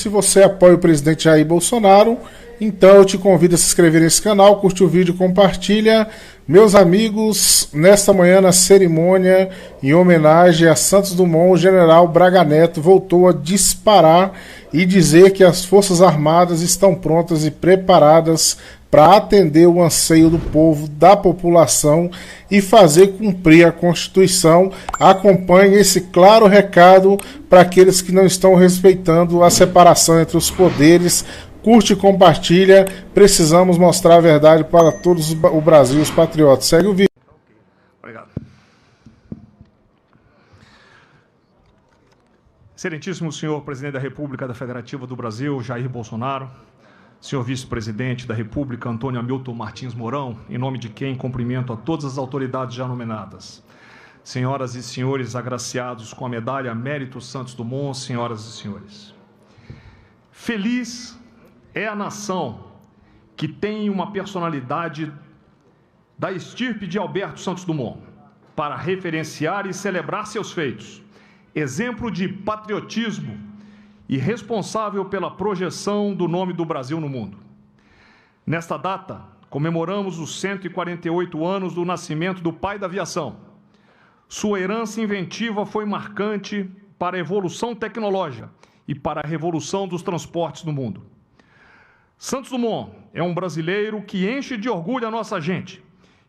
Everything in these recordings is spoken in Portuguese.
se você apoia o presidente Jair Bolsonaro, então eu te convido a se inscrever nesse canal, curte o vídeo, compartilha. Meus amigos, nesta manhã na cerimônia, em homenagem a Santos Dumont, o general Braga Neto voltou a disparar e dizer que as Forças Armadas estão prontas e preparadas para atender o anseio do povo, da população e fazer cumprir a Constituição. Acompanhe esse claro recado para aqueles que não estão respeitando a separação entre os poderes. Curte e compartilha. Precisamos mostrar a verdade para todos o Brasil, os patriotas. Segue o vídeo. Obrigado. Excelentíssimo senhor Presidente da República Federativa do Brasil, Jair Bolsonaro, senhor Vice-Presidente da República, Antônio Hamilton Martins Mourão, em nome de quem cumprimento a todas as autoridades já nomeadas. Senhoras e senhores agraciados com a medalha Mérito Santos Dumont, senhoras e senhores. Feliz é a nação que tem uma personalidade da estirpe de Alberto Santos Dumont para referenciar e celebrar seus feitos, exemplo de patriotismo e responsável pela projeção do nome do Brasil no mundo. Nesta data, comemoramos os 148 anos do nascimento do pai da aviação. Sua herança inventiva foi marcante para a evolução tecnológica e para a revolução dos transportes no mundo. Santos Dumont é um brasileiro que enche de orgulho a nossa gente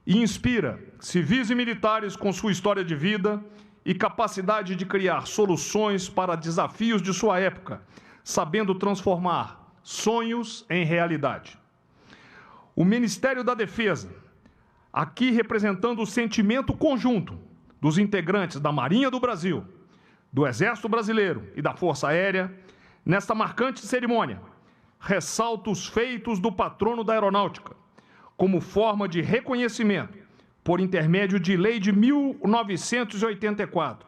e inspira civis e militares com sua história de vida e capacidade de criar soluções para desafios de sua época, sabendo transformar sonhos em realidade. O Ministério da Defesa, aqui representando o sentimento conjunto dos integrantes da Marinha do Brasil, do Exército Brasileiro e da Força Aérea, nesta marcante cerimônia, ressalta os feitos do patrono da aeronáutica, como forma de reconhecimento, por intermédio de lei de 1984,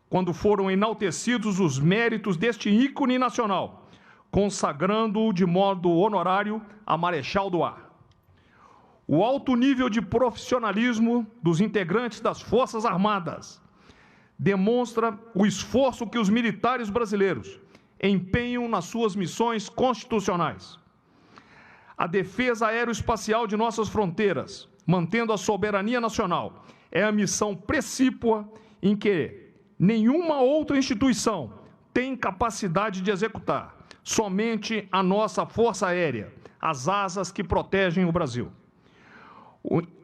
quando foram enaltecidos os méritos deste ícone nacional, consagrando-o de modo honorário a Marechal do Ar. O alto nível de profissionalismo dos integrantes das Forças Armadas demonstra o esforço que os militares brasileiros empenham nas suas missões constitucionais. A defesa aeroespacial de nossas fronteiras, mantendo a soberania nacional, é a missão precípua em que nenhuma outra instituição tem capacidade de executar, somente a nossa Força Aérea, as asas que protegem o Brasil.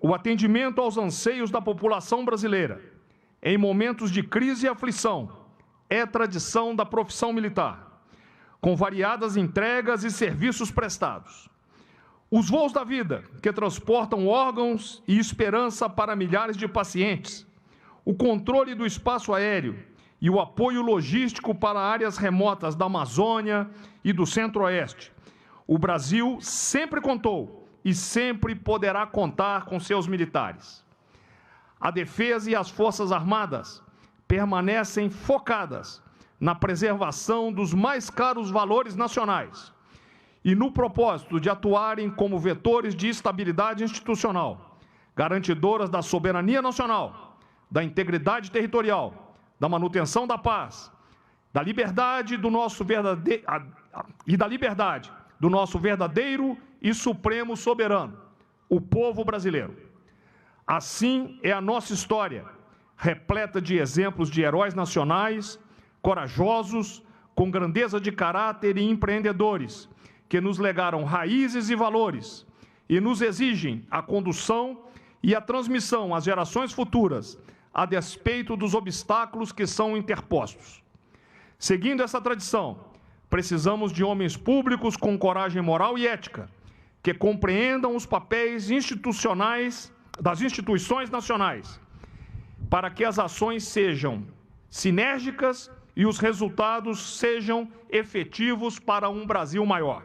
O atendimento aos anseios da população brasileira, em momentos de crise e aflição, é tradição da profissão militar, com variadas entregas e serviços prestados. Os voos da vida, que transportam órgãos e esperança para milhares de pacientes, o controle do espaço aéreo e o apoio logístico para áreas remotas da Amazônia e do Centro-Oeste. O Brasil sempre contou e sempre poderá contar com seus militares. A defesa e as Forças Armadas permanecem focadas na preservação dos mais caros valores nacionais e no propósito de atuarem como vetores de estabilidade institucional, garantidoras da soberania nacional, da integridade territorial, da manutenção da paz, da liberdade do nosso verdadeiro e supremo soberano, o povo brasileiro. Assim é a nossa história, repleta de exemplos de heróis nacionais, corajosos, com grandeza de caráter e empreendedores, que nos legaram raízes e valores e nos exigem a condução e a transmissão às gerações futuras, a despeito dos obstáculos que são interpostos. Seguindo essa tradição, precisamos de homens públicos com coragem moral e ética, que compreendam os papéis institucionais das instituições nacionais, para que as ações sejam sinérgicas e os resultados sejam efetivos para um Brasil maior.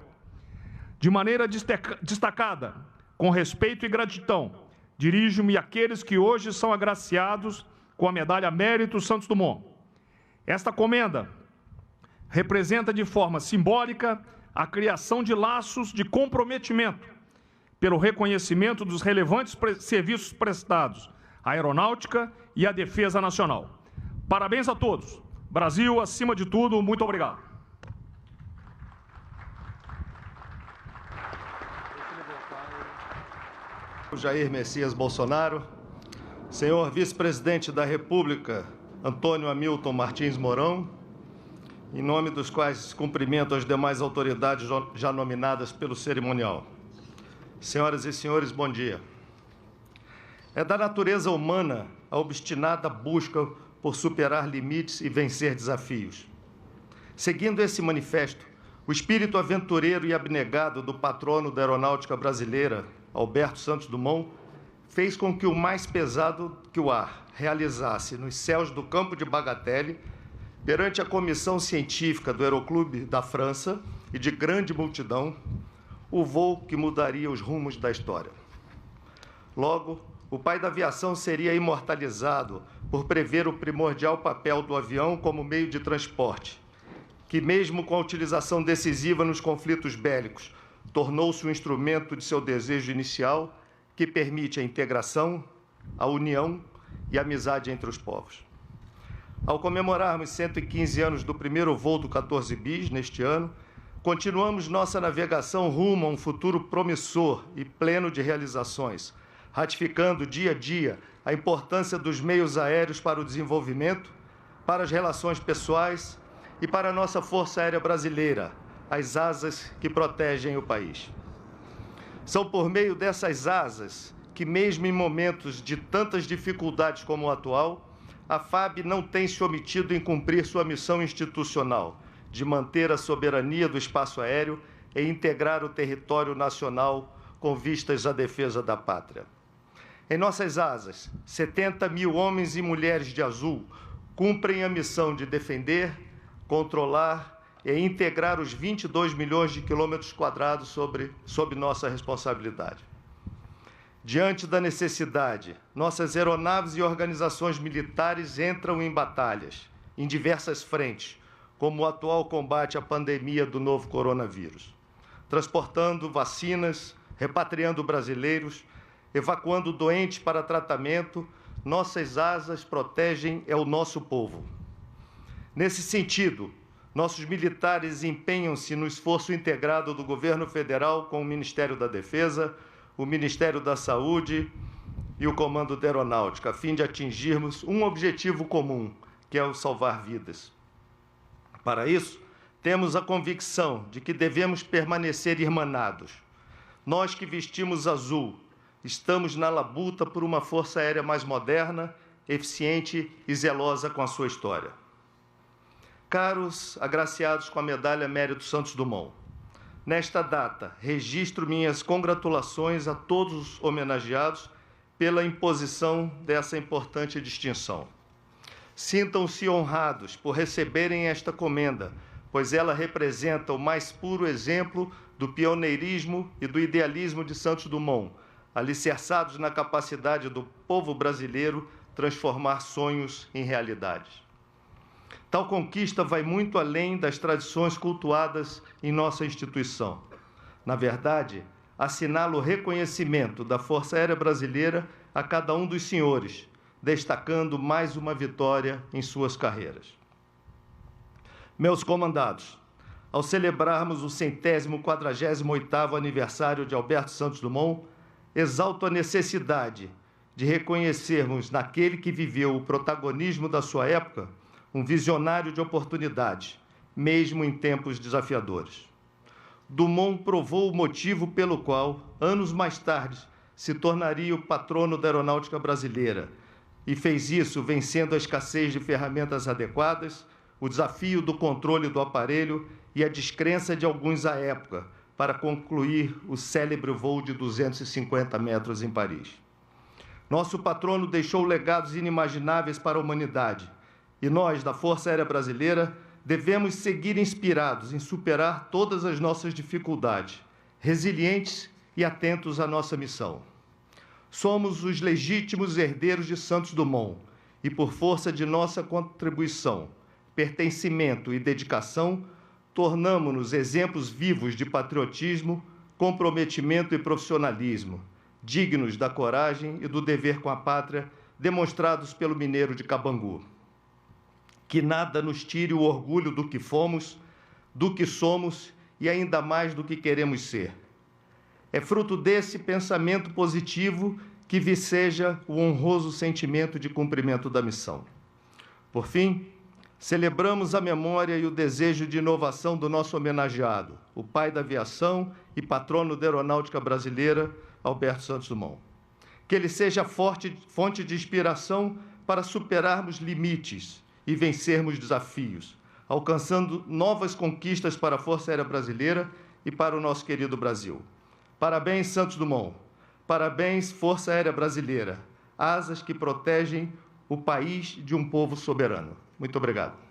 De maneira destacada, com respeito e gratidão, dirijo-me àqueles que hoje são agraciados com a medalha Mérito Santos Dumont. Esta comenda representa de forma simbólica a criação de laços de comprometimento pelo reconhecimento dos relevantes serviços prestados à aeronáutica e à defesa nacional. Parabéns a todos. Brasil, acima de tudo, muito obrigado. Marco Jair Messias Bolsonaro, senhor vice-presidente da República, Antônio Hamilton Martins Mourão, em nome dos quais cumprimento as demais autoridades já nominadas pelo cerimonial. Senhoras e senhores, bom dia. É da natureza humana a obstinada busca por superar limites e vencer desafios. Seguindo esse manifesto, o espírito aventureiro e abnegado do patrono da aeronáutica brasileira, Alberto Santos Dumont, fez com que o mais pesado que o ar realizasse nos céus do campo de Bagatelle, perante a comissão científica do Aeroclube da França e de grande multidão, o voo que mudaria os rumos da história. Logo, o pai da aviação seria imortalizado por prever o primordial papel do avião como meio de transporte, que mesmo com a utilização decisiva nos conflitos bélicos, tornou-se um instrumento de seu desejo inicial que permite a integração, a união e a amizade entre os povos. Ao comemorarmos 115 anos do primeiro voo do 14 bis neste ano, continuamos nossa navegação rumo a um futuro promissor e pleno de realizações, ratificando dia a dia a importância dos meios aéreos para o desenvolvimento, para as relações pessoais e para a nossa Força Aérea Brasileira, as asas que protegem o país. São por meio dessas asas que, mesmo em momentos de tantas dificuldades como o atual, a FAB não tem se omitido em cumprir sua missão institucional de manter a soberania do espaço aéreo e integrar o território nacional com vistas à defesa da pátria. Em nossas asas, 70 mil homens e mulheres de azul cumprem a missão de defender, controlar e integrar os 22 milhões de quilômetros quadrados sob nossa responsabilidade. Diante da necessidade, nossas aeronaves e organizações militares entram em batalhas, em diversas frentes, como o atual combate à pandemia do novo coronavírus, transportando vacinas, repatriando brasileiros, evacuando doentes para tratamento. Nossas asas protegem o nosso povo. Nesse sentido, nossos militares empenham-se no esforço integrado do governo federal com o Ministério da Defesa, o Ministério da Saúde e o Comando da Aeronáutica, a fim de atingirmos um objetivo comum, que é o salvar vidas. Para isso, temos a convicção de que devemos permanecer irmanados. Nós que vestimos azul, estamos na labuta por uma força aérea mais moderna, eficiente e zelosa com a sua história. Caros agraciados com a Medalha Mérito Santos Dumont, nesta data, registro minhas congratulações a todos os homenageados pela imposição dessa importante distinção. Sintam-se honrados por receberem esta comenda, pois ela representa o mais puro exemplo do pioneirismo e do idealismo de Santos Dumont, alicerçados na capacidade do povo brasileiro transformar sonhos em realidades. Tal conquista vai muito além das tradições cultuadas em nossa instituição. Na verdade, assinala o reconhecimento da Força Aérea Brasileira a cada um dos senhores, destacando mais uma vitória em suas carreiras. Meus comandados, ao celebrarmos o 148º aniversário de Alberto Santos Dumont, exalto a necessidade de reconhecermos naquele que viveu o protagonismo da sua época um visionário de oportunidade, mesmo em tempos desafiadores. Dumont provou o motivo pelo qual, anos mais tarde, se tornaria o patrono da aeronáutica brasileira, e fez isso vencendo a escassez de ferramentas adequadas, o desafio do controle do aparelho e a descrença de alguns à época, para concluir o célebre voo de 250 metros em Paris. Nosso patrono deixou legados inimagináveis para a humanidade, e nós, da Força Aérea Brasileira, devemos seguir inspirados em superar todas as nossas dificuldades, resilientes e atentos à nossa missão. Somos os legítimos herdeiros de Santos Dumont e, por força de nossa contribuição, pertencimento e dedicação, tornamo-nos exemplos vivos de patriotismo, comprometimento e profissionalismo, dignos da coragem e do dever com a pátria demonstrados pelo mineiro de Cabangu. Que nada nos tire o orgulho do que fomos, do que somos e ainda mais do que queremos ser. É fruto desse pensamento positivo que viceja o honroso sentimento de cumprimento da missão. Por fim, celebramos a memória e o desejo de inovação do nosso homenageado, o pai da aviação e patrono da aeronáutica brasileira, Alberto Santos Dumont. Que ele seja fonte de inspiração para superarmos limites e vencermos desafios, alcançando novas conquistas para a Força Aérea Brasileira e para o nosso querido Brasil. Parabéns, Santos Dumont. Parabéns, Força Aérea Brasileira. Asas que protegem o país de um povo soberano. Muito obrigado.